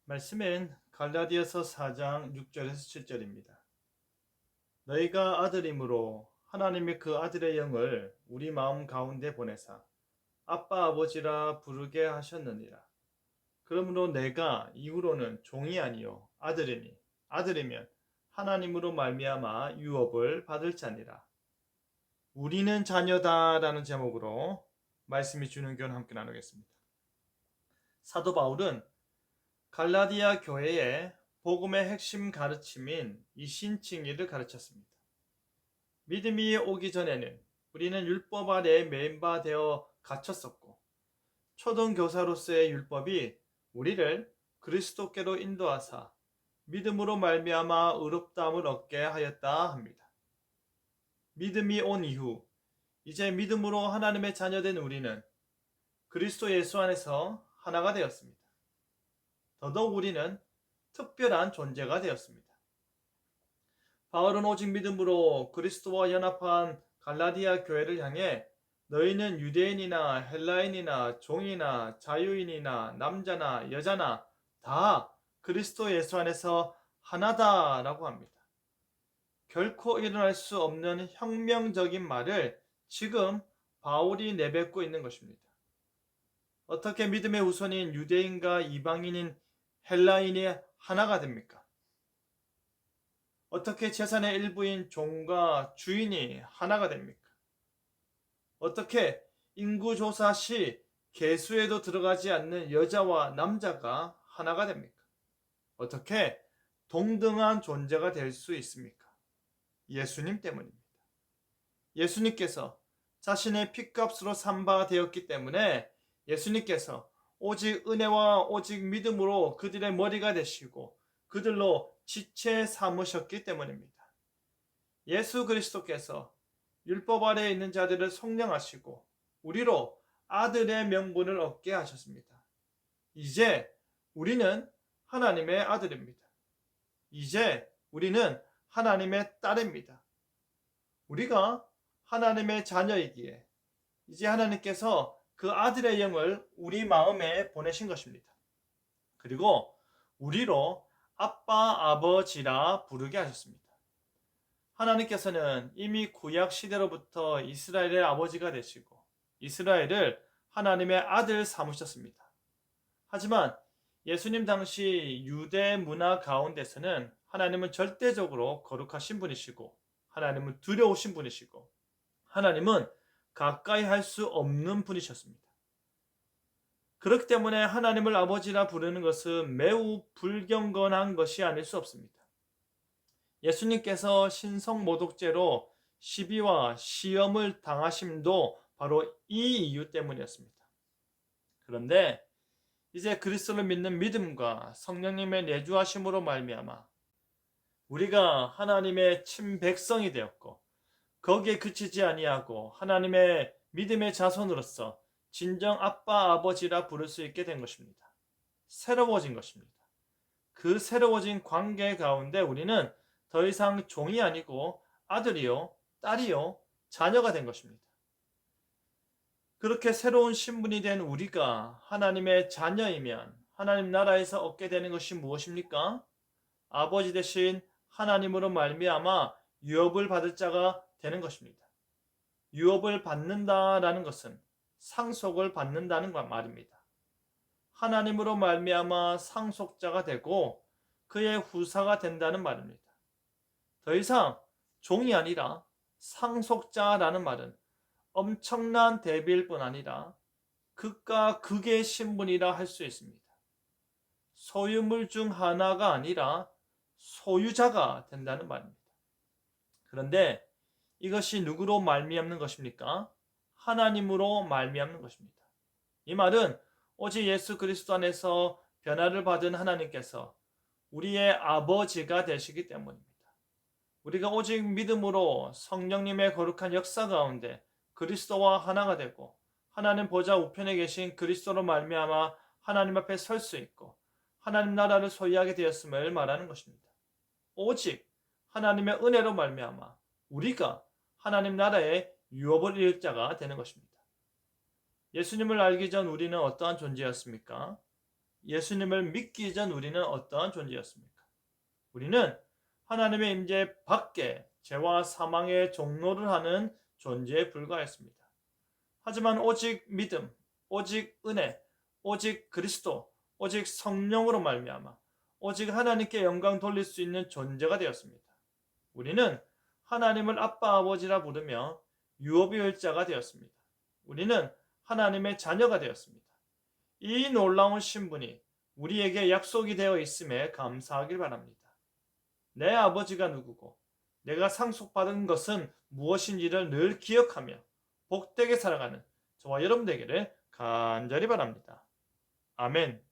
말씀은 갈라디아서 4장 6절에서 7절입니다. 너희가 아들임으로 하나님이 그 아들의 영을 우리 마음 가운데 보내사 아빠 아버지라 부르게 하셨느니라. 그러므로 내가 이후로는 종이 아니요 아들이니 아들이면 하나님으로 말미암아 유업을 받을 자니라. 우리는 자녀다라는 제목으로 말씀이 주는 교훈 함께 나누겠습니다. 사도 바울은 갈라디아 교회에 복음의 핵심 가르침인 이신칭의를 가르쳤습니다. 믿음이 오기 전에는 우리는 율법 아래 매인바 되어 갇혔었고 초등교사로서의 율법이 우리를 그리스도께로 인도하사 믿음으로 말미암아 의롭다함을 얻게 하였다 합니다. 믿음이 온 이후 이제 믿음으로 하나님의 자녀된 우리는 그리스도 예수 안에서 하나가 되었습니다. 더더욱 우리는 특별한 존재가 되었습니다. 바울은 오직 믿음으로 그리스도와 연합한 갈라디아 교회를 향해 너희는 유대인이나 헬라인이나 종이나 자유인이나 남자나 여자나 다 그리스도 예수 안에서 하나다라고 합니다. 결코 일어날 수 없는 혁명적인 말을 지금 바울이 내뱉고 있는 것입니다. 어떻게 믿음의 우선인 유대인과 이방인인 헬라인이 하나가 됩니까? 어떻게 재산의 일부인 종과 주인이 하나가 됩니까? 어떻게 인구조사 시 계수에도 들어가지 않는 여자와 남자가 하나가 됩니까? 어떻게 동등한 존재가 될 수 있습니까? 예수님 때문입니다. 예수님께서 자신의 핏값으로 산 바 되었기 때문에 예수님께서 오직 은혜와 오직 믿음으로 그들의 머리가 되시고 그들로 지체 삼으셨기 때문입니다. 예수 그리스도께서 율법 아래에 있는 자들을 속량하시고 우리로 아들의 명분을 얻게 하셨습니다. 이제 우리는 하나님의 아들입니다. 이제 우리는 하나님의 딸입니다. 우리가 하나님의 자녀이기에 이제 하나님께서 그 아들의 영을 우리 마음에 보내신 것입니다. 그리고 우리로 아빠 아버지라 부르게 하셨습니다. 하나님께서는 이미 구약 시대로부터 이스라엘의 아버지가 되시고 이스라엘을 하나님의 아들 삼으셨습니다. 하지만 예수님 당시 유대 문화 가운데서는 하나님은 절대적으로 거룩하신 분이시고 하나님은 두려우신 분이시고 하나님은 가까이 할 수 없는 분이셨습니다. 그렇기 때문에 하나님을 아버지라 부르는 것은 매우 불경건한 것이 아닐 수 없습니다. 예수님께서 신성모독죄로 시비와 시험을 당하심도 바로 이 이유 때문이었습니다. 그런데 이제 그리스도를 믿는 믿음과 성령님의 내주하심으로 말미암아 우리가 하나님의 친백성이 되었고 거기에 그치지 아니하고 하나님의 믿음의 자손으로서 진정 아빠 아버지라 부를 수 있게 된 것입니다. 새로워진 것입니다. 그 새로워진 관계 가운데 우리는 더 이상 종이 아니고 아들이요 딸이요 자녀가 된 것입니다. 그렇게 새로운 신분이 된 우리가 하나님의 자녀이면 하나님 나라에서 얻게 되는 것이 무엇입니까? 아버지 대신 하나님으로 말미암아 유업을 받을 자가 되는 것입니다. 유업을 받는다라는 것은 상속을 받는다는 말입니다. 하나님으로 말미암아 상속자가 되고 그의 후사가 된다는 말입니다. 더 이상 종이 아니라 상속자라는 말은 엄청난 대비일 뿐 아니라 극과 극의 신분이라 할 수 있습니다. 소유물 중 하나가 아니라 소유자가 된다는 말입니다. 그런데 이것이 누구로 말미암는 것입니까? 하나님으로 말미암는 것입니다. 이 말은 오직 예수 그리스도 안에서 변화를 받은 하나님께서 우리의 아버지가 되시기 때문입니다. 우리가 오직 믿음으로 성령님의 거룩한 역사 가운데 그리스도와 하나가 되고 하나님 보좌 우편에 계신 그리스도로 말미암아 하나님 앞에 설 수 있고 하나님 나라를 소유하게 되었음을 말하는 것입니다. 오직 하나님의 은혜로 말미암아 우리가 하나님 나라의 유업을 이을 자가 되는 것입니다. 예수님을 알기 전 우리는 어떠한 존재였습니까? 예수님을 믿기 전 우리는 어떠한 존재였습니까? 우리는 하나님의 임재 밖에 죄와 사망의 종로를 하는 존재에 불과했습니다. 하지만 오직 믿음, 오직 은혜, 오직 그리스도, 오직 성령으로 말미암아 오직 하나님께 영광 돌릴 수 있는 존재가 되었습니다. 우리는 하나님을 아빠 아버지라 부르며 유업의 자가 되었습니다. 우리는 하나님의 자녀가 되었습니다. 이 놀라운 신분이 우리에게 약속이 되어 있음에 감사하길 바랍니다. 내 아버지가 누구고 내가 상속받은 것은 무엇인지를 늘 기억하며 복되게 살아가는 저와 여러분 되기를 간절히 바랍니다. 아멘.